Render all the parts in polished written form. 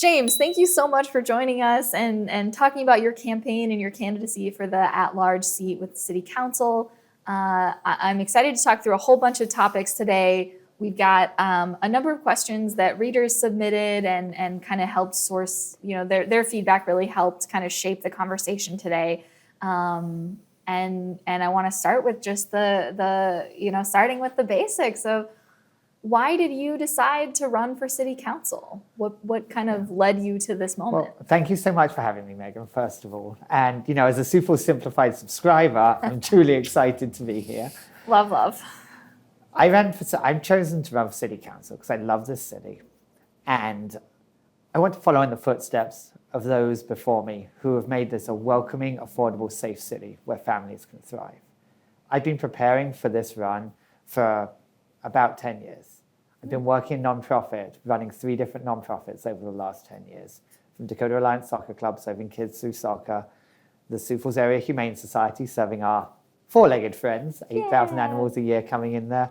James, thank you so much for joining us and talking about your campaign and your candidacy for the at-large seat with the City Council. I'm excited to talk through a whole bunch of topics today. We've got a number of questions that readers submitted and kind of helped source, their feedback really helped kind of shape the conversation today. And I want to start with just starting with the basics of why did you decide to run for City Council? What kind of led you to this moment? Well, thank you so much for having me, Megan, first of all. And, as a Sioux Falls Simplified subscriber, I'm truly excited to be here. Love. I'm chosen to run for City Council because I love this city. And I want to follow in the footsteps of those before me who have made this a welcoming, affordable, safe city where families can thrive. I've been preparing for this run for about 10 years. I've been working in nonprofit, running 3 different nonprofits over the last 10 years. From Dakota Alliance Soccer Club, serving kids through soccer, the Sioux Falls Area Humane Society, serving our 4-legged friends, 8,000 animals a year coming in there.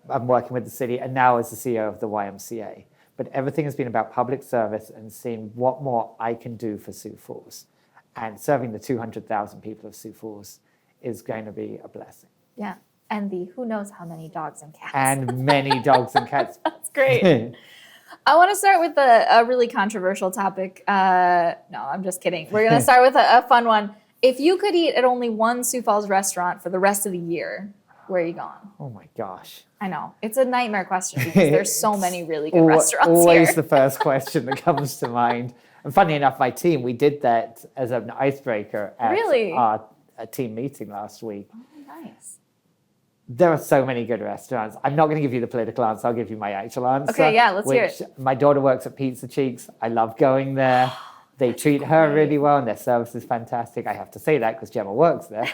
I'm working with the city, and now as the CEO of the YMCA. But everything has been about public service and seeing what more I can do for Sioux Falls. And serving the 200,000 people of Sioux Falls is going to be a blessing. Yeah. And the who knows how many dogs and cats. And many dogs and cats. That's great. I want to start with a really controversial topic. No, I'm just kidding. We're going to start with a fun one. If you could eat at only one Sioux Falls restaurant for the rest of the year, where are you going? Oh my gosh. I know. It's a nightmare question because there's so many really good restaurants always here. The first question that comes to mind. And funny enough, my team, we did that as an icebreaker at our team meeting last week. Oh, nice. There are so many good restaurants. I'm not going to give you the political answer. I'll give you my actual answer. Okay, yeah, let's hear it. My daughter works at Pizza Cheeks. I love going there. They treat her really well, and their service is fantastic. I have to say that because Gemma works there.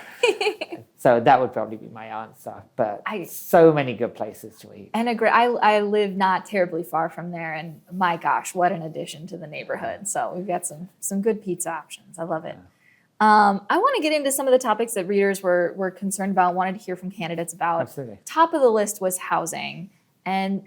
So that would probably be my answer. But so many good places to eat. And I live not terribly far from there, and my gosh, what an addition to the neighborhood. So we've got some good pizza options. I love it. I want to get into some of the topics that readers were concerned about, wanted to hear from candidates about. Absolutely. Top of the list was housing, and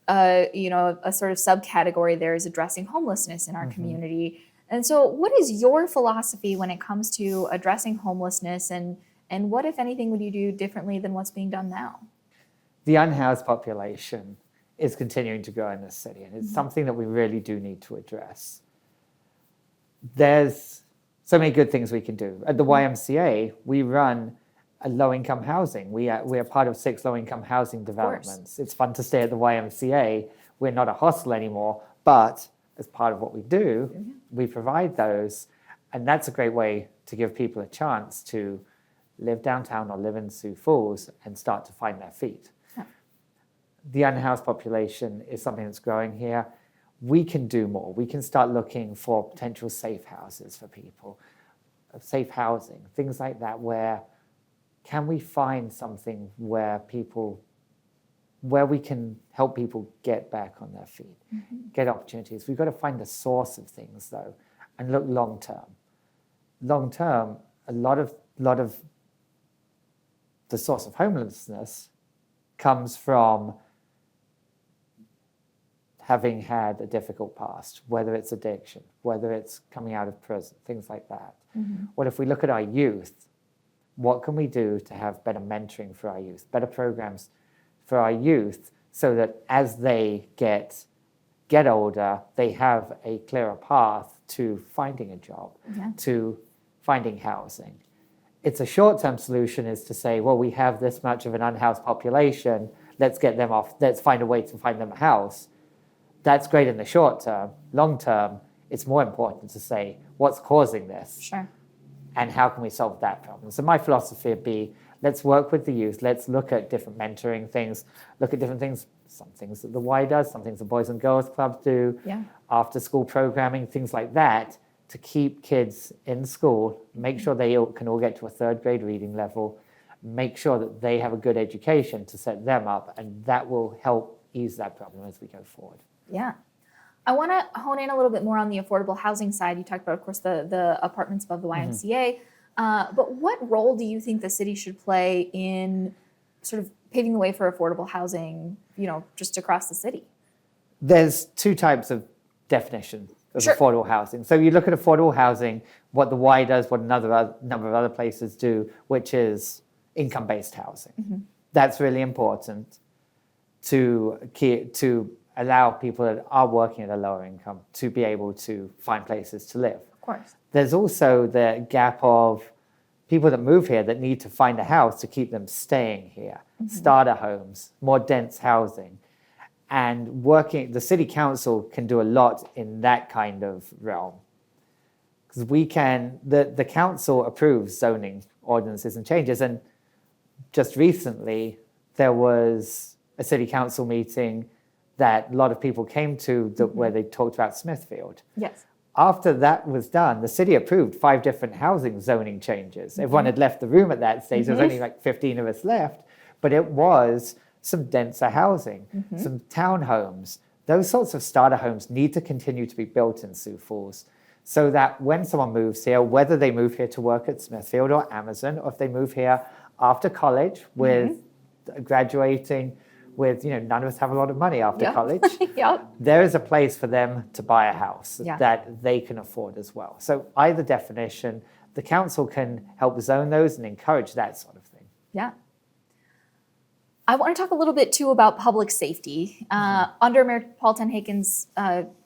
a sort of subcategory there is addressing homelessness in our community. And so what is your philosophy when it comes to addressing homelessness, and what, if anything, would you do differently than what's being done now? The unhoused population is continuing to grow in this city, and it's something that we really do need to address. There's so many good things we can do. At the YMCA, we run a low-income housing. We are part of 6 low-income housing developments. It's fun to stay at the YMCA. We're not a hostel anymore, but as part of what we do, we provide those. And that's a great way to give people a chance to live downtown or live in Sioux Falls and start to find their feet. Yeah. The unhoused population is something that's growing here. We can do more. We can start looking for potential safe houses for people, safe housing, things like that, where can we find something where we can help people get back on their feet, get opportunities. We've got to find the source of things, though, and look long term. Long term, a lot of the source of homelessness comes from having had a difficult past, whether it's addiction, whether it's coming out of prison, things like that. What if we look at our youth? What can we do to have better mentoring for our youth, better programs for our youth, so that as they get older, they have a clearer path to finding a job, to finding housing. It's a short-term solution is to say, well, we have this much of an unhoused population, let's get them off, let's find a way to find them a house. That's great in the short term. Long term, it's more important to say, what's causing this? Sure. And how can we solve that problem? So my philosophy would be, let's work with the youth. Let's look at different mentoring things, look at different things, some things that the Y does, some things the Boys and Girls Club do, after school programming, things like that, to keep kids in school, make sure they can all get to a 3rd grade reading level, make sure that they have a good education to set them up, and that will help ease that problem as we go forward. Yeah. I want to hone in a little bit more on the affordable housing side. You talked about, of course, the apartments above the YMCA. But what role do you think the city should play in sort of paving the way for affordable housing, just across the city? There's 2 types of definition of Sure. affordable housing. So you look at affordable housing, what the Y does, what another number of other places do, which is income-based housing. That's really important to allow people that are working at a lower income to be able to find places to live. Of course. There's also the gap of people that move here that need to find a house to keep them staying here, starter homes, more dense housing. And the city council can do a lot in that kind of realm. Because the council approves zoning ordinances and changes. And just recently, there was a city council meeting that a lot of people came to where they talked about Smithfield. Yes. After that was done, the city approved 5 different housing zoning changes. Everyone had left the room at that stage. There was only like 15 of us left. But it was some denser housing, some townhomes. Those sorts of starter homes need to continue to be built in Sioux Falls so that when someone moves here, whether they move here to work at Smithfield or Amazon, or if they move here after college with graduating with, none of us have a lot of money after college, there is a place for them to buy a house that they can afford as well. So either definition, the council can help zone those and encourage that sort of thing. Yeah. I want to talk a little bit too about public safety. Under Mayor Paul Tenhaken's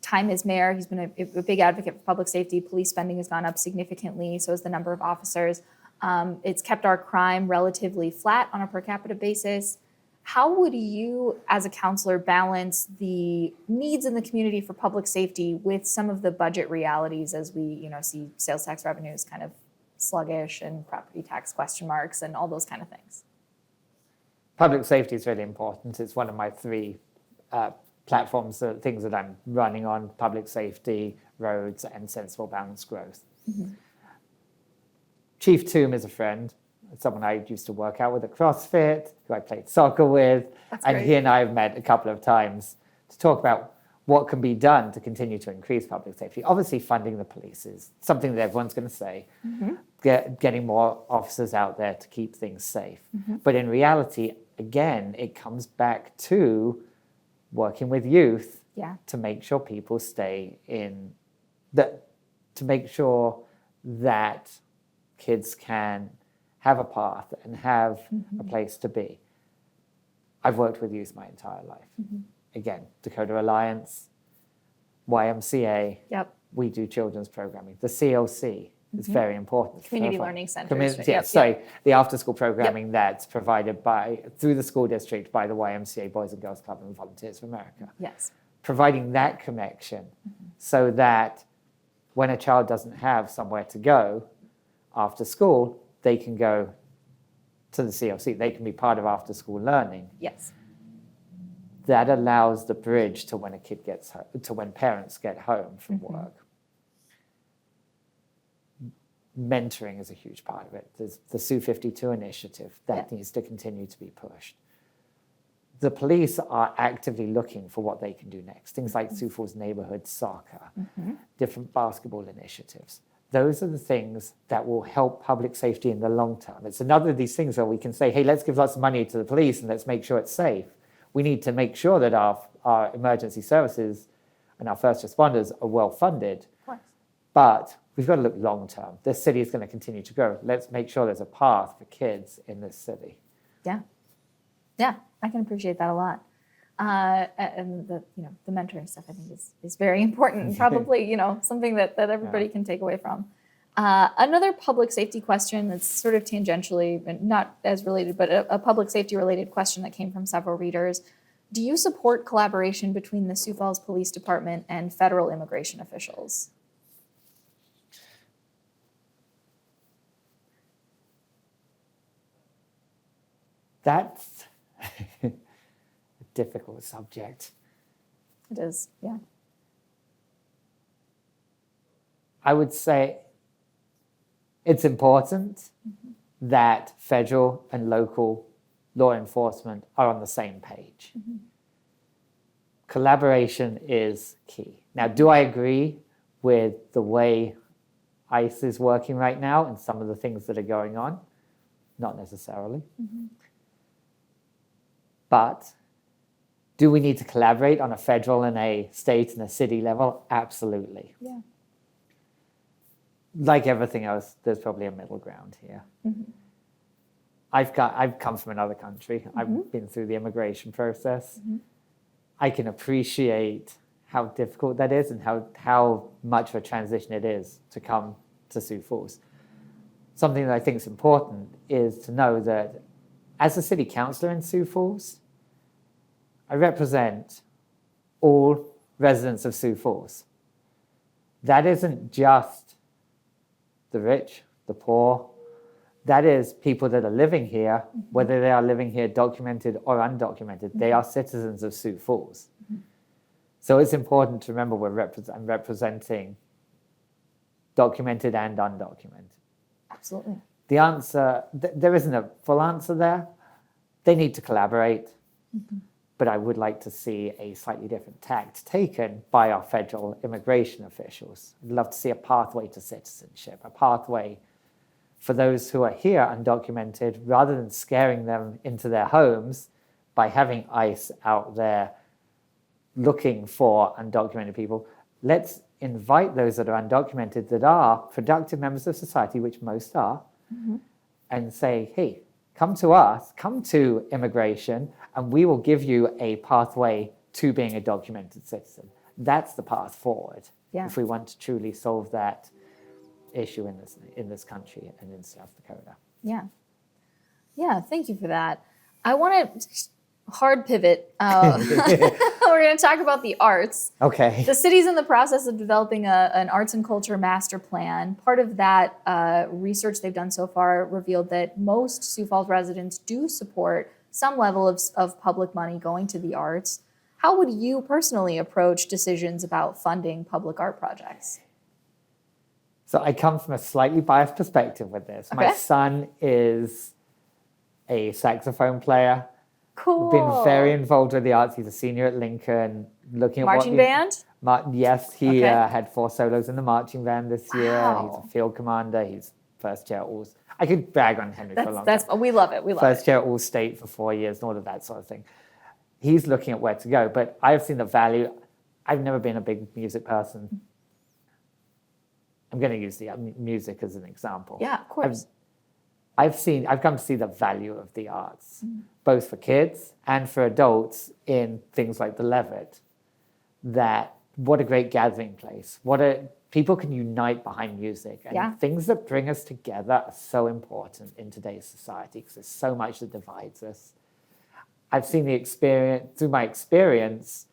time as mayor, he's been a big advocate for public safety. Police spending has gone up significantly, so has the number of officers. It's kept our crime relatively flat on a per capita basis. How would you, as a counselor, balance the needs in the community for public safety with some of the budget realities as we, see sales tax revenues kind of sluggish and property tax question marks and all those kind of things? Public safety is really important. It's one of my 3 platforms, things that I'm running on: public safety, roads, and sensible balanced growth. Chief Toom is a friend, someone I used to work out with at CrossFit, who I played soccer with. That's and great. He and I have met a couple of times to talk about what can be done to continue to increase public safety. Obviously, funding the police is something that everyone's going to say. Getting more officers out there to keep things safe. But in reality, again, it comes back to working with youth to make sure people stay to make sure that kids can have a path and have a place to be. I've worked with youth my entire life. Again, Dakota Alliance, YMCA, we do children's programming. The CLC is very important. Community learning centers. The after-school programming that's provided through the school district by the YMCA, Boys and Girls Club, and Volunteers for America. Yes. Providing that connection so that when a child doesn't have somewhere to go after school, they can go to the CLC. They can be part of after-school learning. Yes. That allows the bridge to when a kid gets home, to when parents get home from work. Mentoring is a huge part of it. There's the Sioux 52 initiative that needs to continue to be pushed. The police are actively looking for what they can do next. Things like Sioux Falls neighborhood soccer, different basketball initiatives. Those are the things that will help public safety in the long term. It's another of these things where we can say, hey, let's give lots of money to the police and let's make sure it's safe. We need to make sure that our emergency services and our first responders are well funded. But we've got to look long term. This city is going to continue to grow. Let's make sure there's a path for kids in this city. Yeah, I can appreciate that a lot. And the mentoring stuff I think is very important and probably something that everybody can take away from. Another public safety question that's sort of tangentially and not as related, but a public safety related question that came from several readers. Do you support collaboration between the Sioux Falls Police Department and federal immigration officials? That's a difficult subject. It is, yeah. I would say it's important that federal and local law enforcement are on the same page. Collaboration is key. Now, do I agree with the way ICE is working right now and some of the things that are going on? Not necessarily. But Do we need to collaborate on a federal and a state and a city level? Absolutely. Yeah. Like everything else, there's probably a middle ground here. Mm-hmm. I've come from another country. Mm-hmm. I've been through the immigration process. Mm-hmm. I can appreciate how difficult that is and how much of a transition it is to come to Sioux Falls. Something that I think is important is to know that as a city councillor in Sioux Falls, I represent all residents of Sioux Falls. That isn't just the rich, the poor. That is people that are living here, whether they are living here documented or undocumented. They are citizens of Sioux Falls. So it's important to remember I'm representing documented and undocumented. Absolutely. The answer, there isn't a full answer there. They need to collaborate. But I would like to see a slightly different tact taken by our federal immigration officials. I'd love to see a pathway to citizenship, a pathway for those who are here undocumented, rather than scaring them into their homes by having ICE out there looking for undocumented people. Let's invite those that are undocumented, that are productive members of society, which most are, and say, hey, come to us, come to immigration, and we will give you a pathway to being a documented citizen. That's the path forward if we want to truly solve that issue in this country and in South Dakota. Yeah, thank you for that. I want to hard pivot. We're going to talk about the arts. Okay. The city's in the process of developing an arts and culture master plan. Part of that research they've done so far revealed that most Sioux Falls residents do support some level of public money going to the arts. How would you personally approach decisions about funding public art projects? So I come from a slightly biased perspective with this. Okay. My son is a saxophone player. Cool. Been very involved with the arts. He's a senior at Lincoln, looking at Marching band? Yes, he Okay. Had 4 solos in the marching band this year. Wow. He's a field commander. He's first chair all. I could brag on Henry for a long time. We love it. We love First it. chair all state for 4 years and all of that sort of thing. He's looking at where to go, but I've seen the value. I've never been a big music person. I'm going to use the music as an example. Yeah, of course. I've come to see the value of the arts, both for kids and for adults, in things like the Levitt. That what a great gathering place. People can unite behind music, and things that bring us together are so important in today's society because there's so much that divides us. I've seen the experience through my experience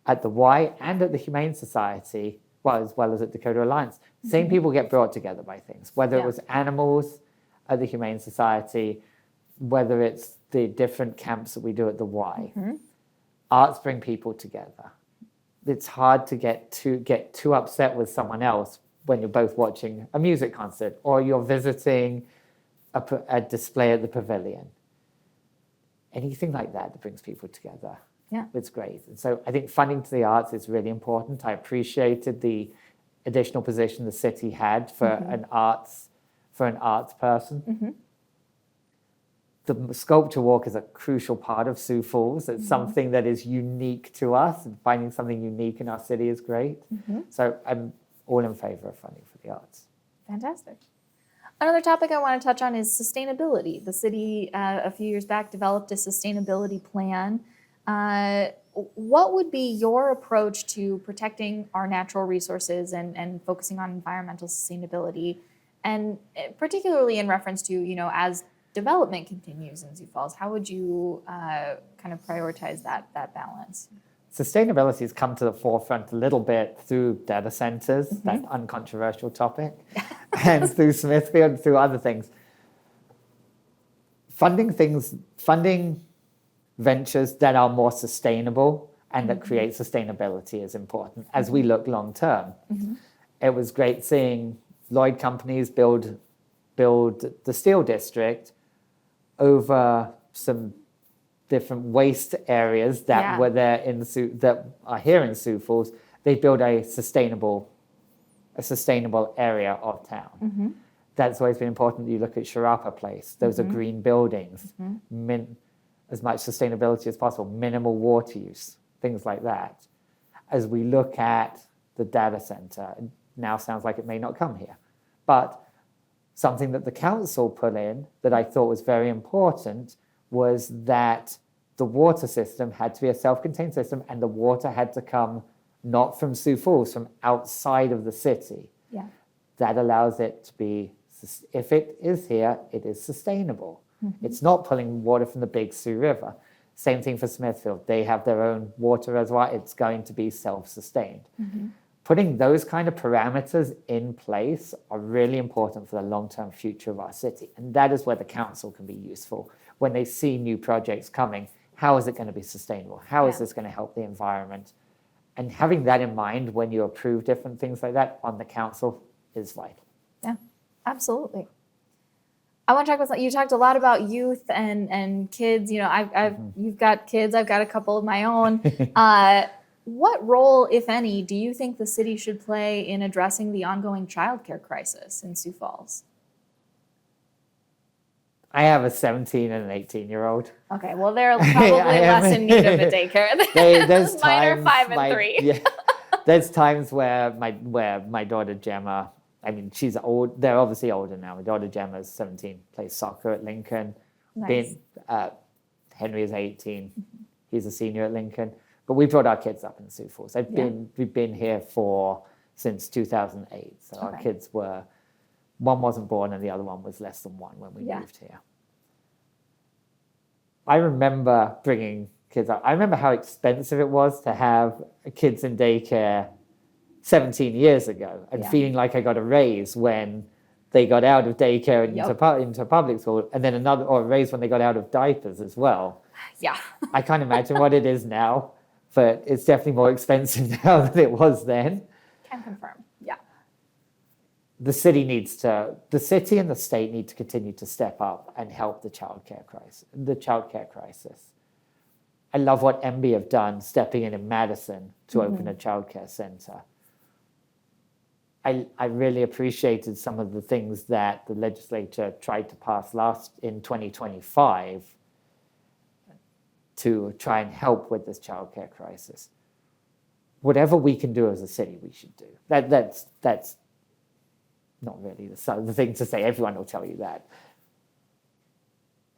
at the Y and at the Humane Society, as well as at Dakota Alliance. Same people get brought together by things, whether it was animals at the Humane Society, whether it's the different camps that we do at the Y. Arts bring people together. It's hard to get too upset with someone else when you're both watching a music concert or you're visiting a display at the pavilion. Anything like that brings people together. Yeah. It's great. And so I think funding to the arts is really important. I appreciated the additional position the city had for an arts person. The sculpture walk is a crucial part of Sioux Falls. It's something that is unique to us, and finding something unique in our city is great. So I'm all in favor of funding for the arts. Fantastic. Another topic I want to touch on is sustainability. The city a few years back developed a sustainability plan. What would be your approach to protecting our natural resources and focusing on environmental sustainability? And particularly in reference to, as development continues in Sioux Falls, how would you kind of prioritize that balance? Sustainability has come to the forefront a little bit through data centers, that uncontroversial topic, and through Smithfield, through other things. Funding ventures that are more sustainable and that create sustainability is important as we look long term. It was great seeing Lloyd companies build the steel district over some different waste areas that were there that are here in Sioux Falls. They build a sustainable area of town. That's always been important. You look at Sharapa Place; those are green buildings. as much sustainability as possible, minimal water use, things like that. As we look at the data center, it now sounds like it may not come here, but something that the council put in that I thought was very important was that the water system had to be a self-contained system, and the water had to come not from Sioux Falls, from outside of the city. Yeah. That allows it to be, if it is here, it is sustainable. It's not pulling water from the Big Sioux River. Same thing for Smithfield. They have their own water reservoir. It's going to be self-sustained. Putting those kind of parameters in place are really important for the long-term future of our city. And that is where the council can be useful. When they see new projects coming, how is it going to be sustainable? How is this going to help the environment? And having that in mind when you approve different things like that on the council is vital. Yeah, absolutely. I want to talk about, you talked a lot about youth and kids. You know, you've got kids, I've got a couple of my own. What role, if any, do you think the city should play in addressing the ongoing childcare crisis in Sioux Falls? I have a 17 and an 18-year-old. Okay, well, they're probably less in need of a daycare. There's Mine are times 5 and 3. Yeah, there's times where my daughter Gemma, I mean, she's old. They're obviously older now. My daughter Gemma is 17, plays soccer at Lincoln. Nice. Henry is 18. He's a senior at Lincoln. But we brought our kids up in Sioux Falls. We've been here since 2008. So our kids were, one wasn't born and the other one was less than 1 when we moved here. I remember bringing kids up. I remember how expensive it was to have kids in daycare 17 years ago, and feeling like I got a raise when they got out of daycare and into public school, and then a raise when they got out of diapers as well. Yeah. I can't imagine what it is now, but it's definitely more expensive now than it was then. Can confirm. Yeah. The city and the state need to continue to step up and help the childcare crisis. I love what MB have done, stepping in Madison to open a childcare center. I really appreciated some of the things that the legislature tried to pass in 2025 to try and help with this childcare crisis. Whatever we can do as a city, we should do. That's not really the thing to say. Everyone will tell you that.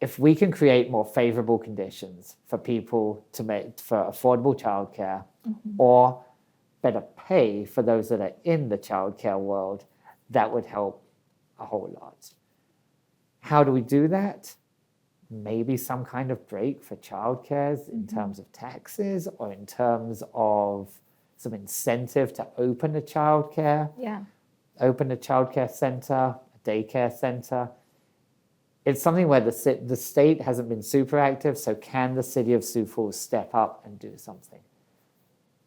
If we can create more favorable conditions for people for affordable childcare, or better pay for those that are in the childcare world, that would help a whole lot. How do we do that? Maybe some kind of break for childcares in terms of taxes, or in terms of some incentive to open a childcare center, a daycare center. It's something where the state hasn't been super active, so can the city of Sioux Falls step up and do something?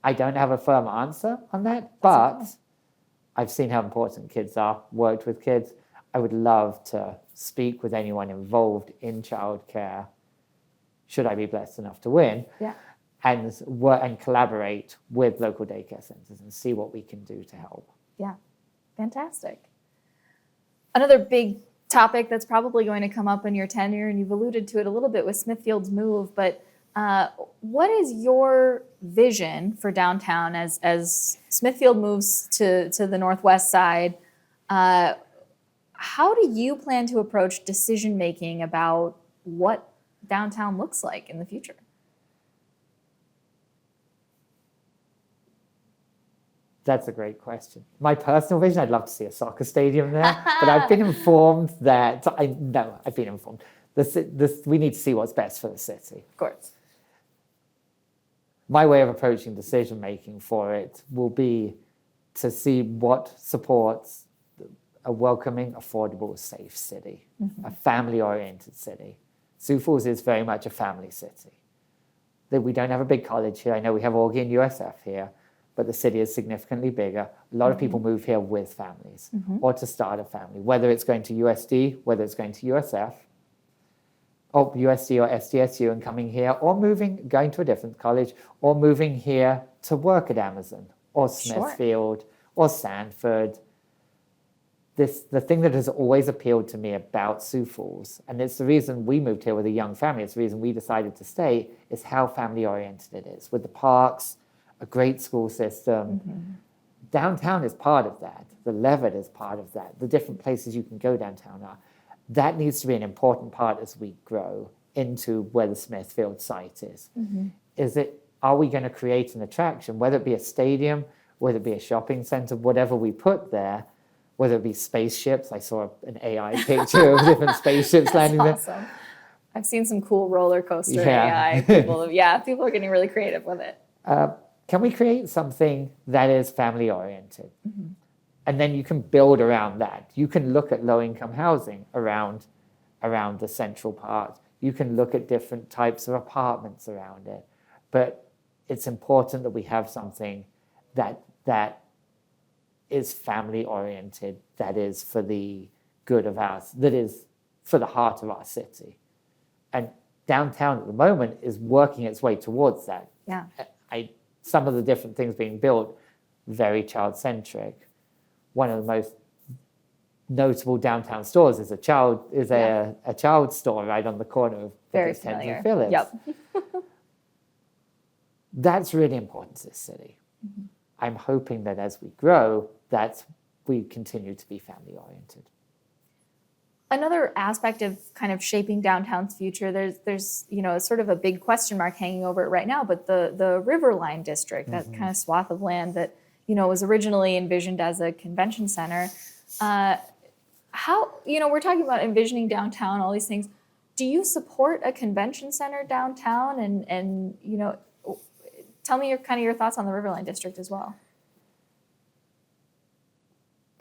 I don't have a firm answer on that, but I've seen how important kids are, worked with kids. I would love to speak with anyone involved in childcare, should I be blessed enough to win, and work and collaborate with local daycare centers and see what we can do to help. Yeah, fantastic. Another big topic that's probably going to come up in your tenure, and you've alluded to it a little bit with Smithfield's move, but what is your vision for downtown as Smithfield moves to the northwest side? How do you plan to approach decision-making about what downtown looks like in the future? That's a great question. My personal vision, I'd love to see a soccer stadium there, but I've been informed that, we need to see what's best for the city. Of course. My way of approaching decision-making for it will be to see what supports a welcoming, affordable, safe city, a family-oriented city. Sioux Falls is very much a family city. We don't have a big college here. I know we have Augie and USF here, but the city is significantly bigger. A lot of people move here with families or to start a family, whether it's going to USD, whether it's going to USF, or USD or SDSU and coming here, or going to a different college, or moving here to work at Amazon, or Smithfield, or Sanford. the thing that has always appealed to me about Sioux Falls, and it's the reason we moved here with a young family, it's the reason we decided to stay, is how family-oriented it is. With the parks, a great school system. Downtown is part of that. The Levitt is part of that. The different places you can go downtown are. That needs to be an important part as we grow into where the Smithfield site is. Are we going to create an attraction, whether it be a stadium, whether it be a shopping center, whatever we put there, whether it be spaceships. I saw an AI picture of different spaceships landing Awesome. there. I've seen some cool roller coaster Yeah. AI people. Yeah, people are getting really creative with it. Can we create something that is family oriented? And then you can build around that. You can look at low-income housing around the central part. You can look at different types of apartments around it. But it's important that we have something that is family oriented, that is for the good of ours, that is for the heart of our city. And downtown at the moment is working its way towards that. Yeah. Some of the different things being built, very child-centric. One of the most notable downtown stores is a child store right on the corner of Very Thames and familiar. Phillips. Yep. That's really important to this city. I'm hoping that as we grow, we continue to be family-oriented. Another aspect of kind of shaping downtown's future, there's sort of a big question mark hanging over it right now, but the Riverline district, that kind of swath of land that was originally envisioned as a convention center. How we're talking about envisioning downtown, all these things. Do you support a convention center downtown? And tell me your thoughts on the Riverline district as well.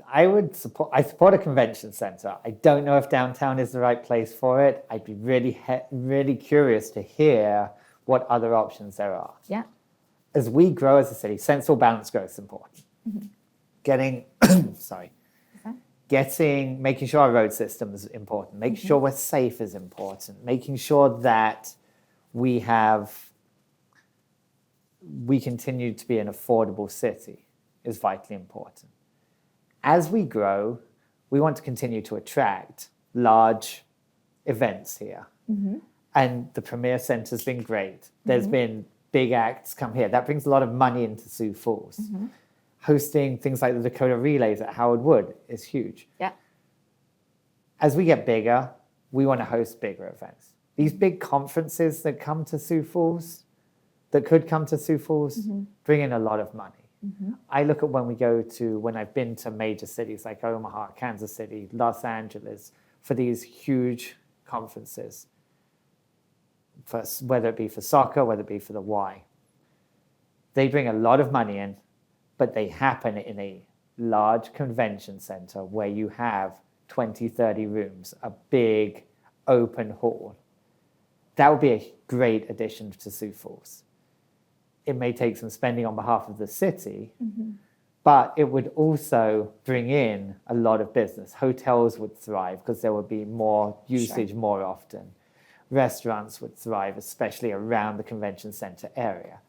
I support a convention center. I don't know if downtown is the right place for it. I'd be really curious to hear what other options there are. Yeah. As we grow as a city, sensible balanced growth is important. Making sure our road system is important. Making sure we're safe is important. Making sure that we continue to be an affordable city is vitally important. As we grow, we want to continue to attract large events here. And the Premier Center's been great. There's been big acts come here. That brings a lot of money into Sioux Falls. Hosting things like the Dakota Relays at Howard Wood is huge. Yeah. As we get bigger, we want to host bigger events. These big conferences that could come to Sioux Falls, bring in a lot of money. I look at when I've been to major cities like Omaha, Kansas City, Los Angeles, for these huge conferences, whether it be for soccer, whether it be for the Y. They bring a lot of money in, but they happen in a large convention center where you have 20, 30 rooms, a big open hall. That would be a great addition to Sioux Falls. It may take some spending on behalf of the city, but it would also bring in a lot of business. Hotels would thrive because there would be more usage more often. Restaurants would thrive, especially around the convention center area.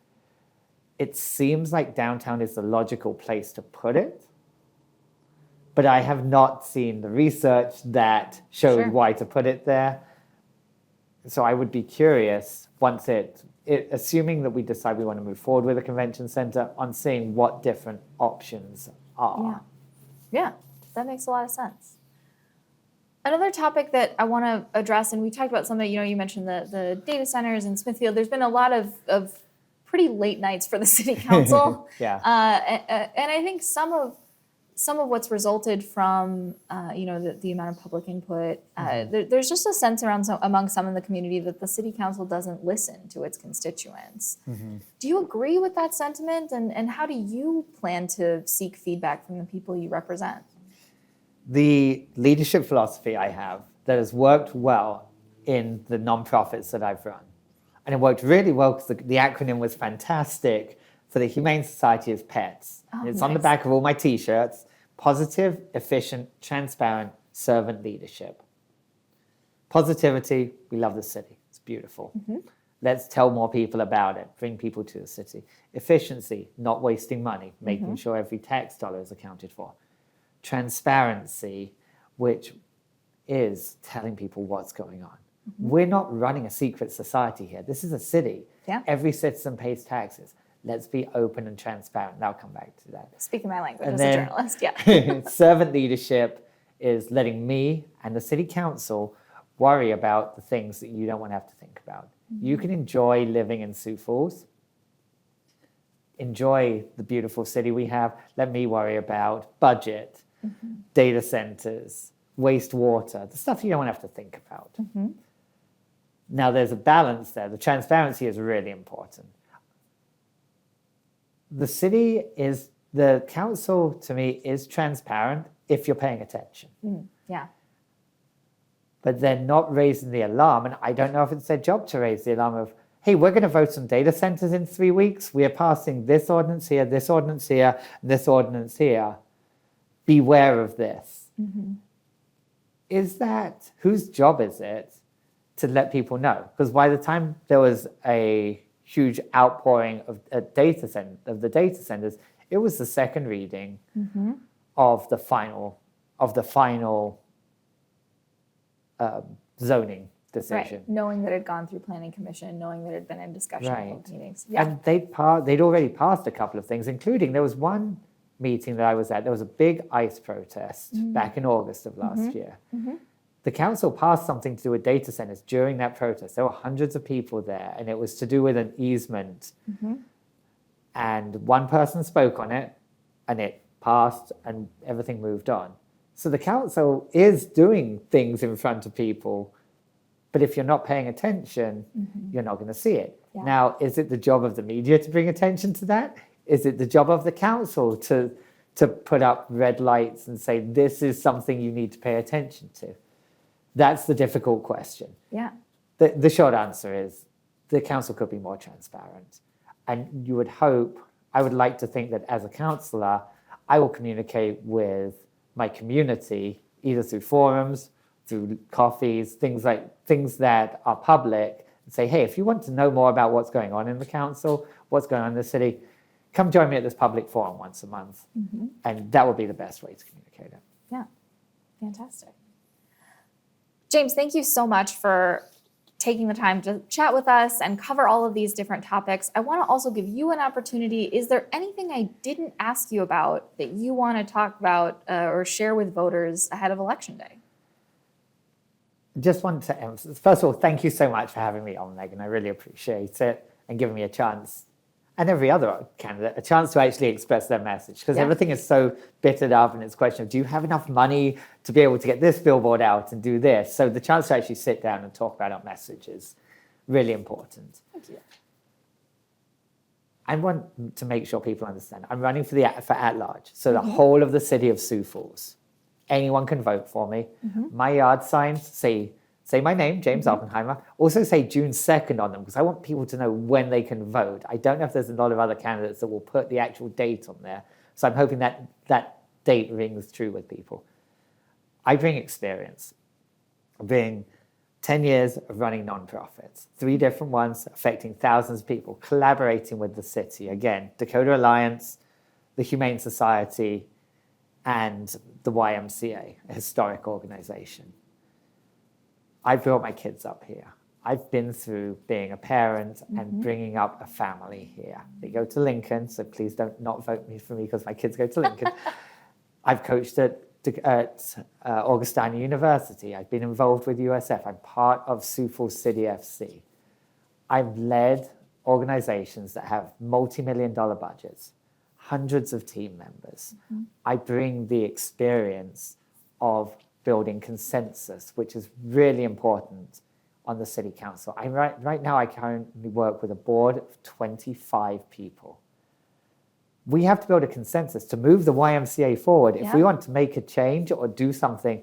It seems like downtown is the logical place to put it, but I have not seen the research that showed why to put it there. So I would be curious once assuming that we decide we want to move forward with a convention center, on seeing what different options are. Yeah, that makes a lot of sense. Another topic that I want to address, and we talked about some of, you mentioned the data centers in Smithfield. There's been a lot of pretty late nights for the city council. Yeah. And I think some of what's resulted from the amount of public input, there's just a sense among some in the community that the city council doesn't listen to its constituents. Do you agree with that sentiment, and how do you plan to seek feedback from the people you represent? The leadership philosophy I have that has worked well in the nonprofits that I've run, and it worked really well because the acronym was fantastic for the Humane Society of Pets. It's on the back of all my t-shirts. Positive, efficient, transparent, servant leadership. Positivity, we love the city. It's beautiful. Let's tell more people about it. Bring people to the city. Efficiency, not wasting money, making sure every tax dollar is accounted for. transparency, which is telling people what's going on. We're not running a secret society here. This is a city. Yeah. Every citizen pays taxes. Let's be open and transparent. I'll come back to that. Speaking my language And as then- a journalist, yeah. Servant leadership is letting me and the city council worry about the things that you don't want to have to think about. You can enjoy living in Sioux Falls, enjoy the beautiful city we have. Let me worry about budget, data centers, wastewater, the stuff you don't want to have to think about. Now, there's a balance there. The transparency is really important. The council, to me, is transparent if you're paying attention. Yeah. But they're not raising the alarm. And I don't know if it's their job to raise the alarm of, hey, we're going to vote on data centers in 3 weeks. We are passing this ordinance here, this ordinance here, and this ordinance here. Beware of this. Whose job is it to let people know? Because by the time there was a huge outpouring of the data centers, it was the second reading of the final zoning decision. Right. Knowing that it had gone through planning commission, knowing that it had been in discussion at both meetings. Yeah. And they'd already passed a couple of things, including there was one meeting that I was at. There was a big ICE protest back in August of last year. The council passed something to do with data centers during that protest. There were hundreds of people there, and it was to do with an easement. And one person spoke on it, and it passed, and everything moved on. So the council is doing things in front of people, but if you're not paying attention, you're not going to see it. Yeah. Now, is it the job of the media to bring attention to that? Is it the job of the council to put up red lights and say, this is something you need to pay attention to? That's the difficult question. Yeah. The short answer is the council could be more transparent. And you would hope, I would like to think that as a councillor, I will communicate with my community, either through forums, through coffees, things that are public, and say, hey, if you want to know more about what's going on in the council, what's going on in the city, come join me at this public forum once a month. And that would be the best way to communicate it. Yeah. Fantastic. James, thank you so much for taking the time to chat with us and cover all of these different topics. I want to also give you an opportunity. Is there anything I didn't ask you about that you want to talk about or share with voters ahead of Election Day? Just want to emphasize, first of all, thank you so much for having me on, Megan. I really appreciate it and giving me a chance, and every other candidate, a chance to actually express their message, because everything is so bittered up, and it's a question of, do you have enough money to be able to get this billboard out and do this? So the chance to actually sit down and talk about our message is really important. Thank you. I want to make sure people understand. I'm running for at-large, so the whole of the city of Sioux Falls. Anyone can vote for me. My yard signs say my name, James Oppenheimer. Also say June 2nd on them, because I want people to know when they can vote. I don't know if there's a lot of other candidates that will put the actual date on there. So I'm hoping that that date rings true with people. I bring experience. I bring 10 years of running nonprofits, 3 different ones affecting thousands of people, collaborating with the city. Again, Dakota Alliance, the Humane Society, and the YMCA, a historic organization. I've brought my kids up here. I've been through being a parent and bringing up a family here. They go to Lincoln, so please don't not vote for me because my kids go to Lincoln. I've coached at Augustana University. I've been involved with USF. I'm part of Sioux Falls City FC. I've led organizations that have multi-million-dollar budgets, hundreds of team members. I bring the experience of building consensus, which is really important on the city council. Right now, I currently work with a board of 25 people. We have to build a consensus to move the YMCA forward. If we want to make a change or do something,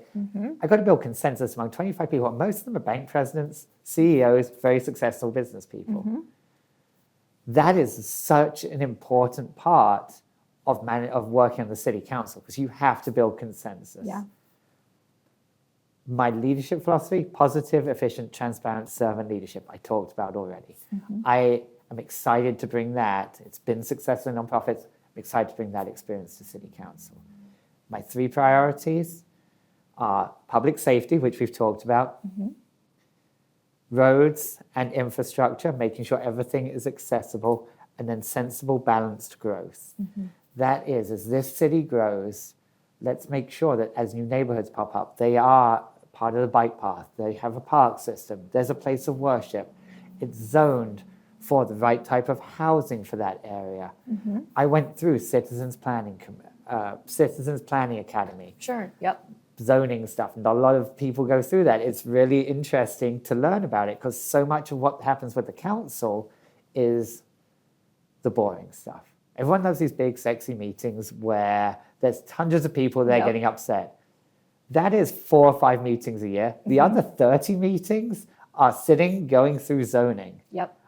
I've got to build consensus among 25 people. And most of them are bank presidents, CEOs, very successful business people. That is such an important part of working on the city council, because you have to build consensus. Yeah. My leadership philosophy, positive, efficient, transparent, servant leadership, I talked about already. I am excited to bring that. It's been successful in nonprofits. I'm excited to bring that experience to city council. My 3 priorities are public safety, which we've talked about, roads and infrastructure, making sure everything is accessible, and then sensible, balanced growth. That is, as this city grows, let's make sure that as new neighborhoods pop up, they are part of the bike path, they have a park system, there's a place of worship, it's zoned for the right type of housing for that area. I went through Citizens Planning Academy. Sure, yep. Zoning stuff, and a lot of people go through that. It's really interesting to learn about it because so much of what happens with the council is the boring stuff. Everyone loves these big, sexy meetings where there's hundreds of people there getting upset. That is 4 or 5 meetings a year. The other 30 meetings are sitting, going through zoning. Yep.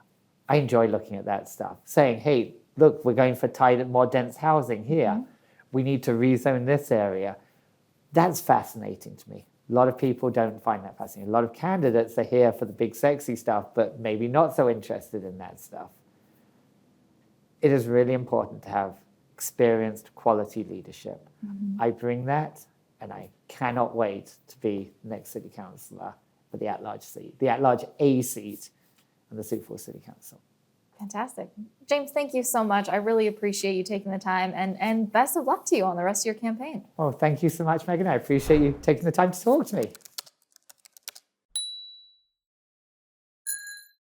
I enjoy looking at that stuff, saying, hey, look, we're going for tighter, more dense housing here. We need to rezone this area. That's fascinating to me. A lot of people don't find that fascinating. A lot of candidates are here for the big, sexy stuff, but maybe not so interested in that stuff. It is really important to have experienced, quality leadership. I bring that, and I cannot wait to be the next city councillor for the at-large seat, the at-large A seat on the Sioux Falls City Council. Fantastic. James, thank you so much. I really appreciate you taking the time, and best of luck to you on the rest of your campaign. Oh, thank you so much, Megan. I appreciate you taking the time to talk to me.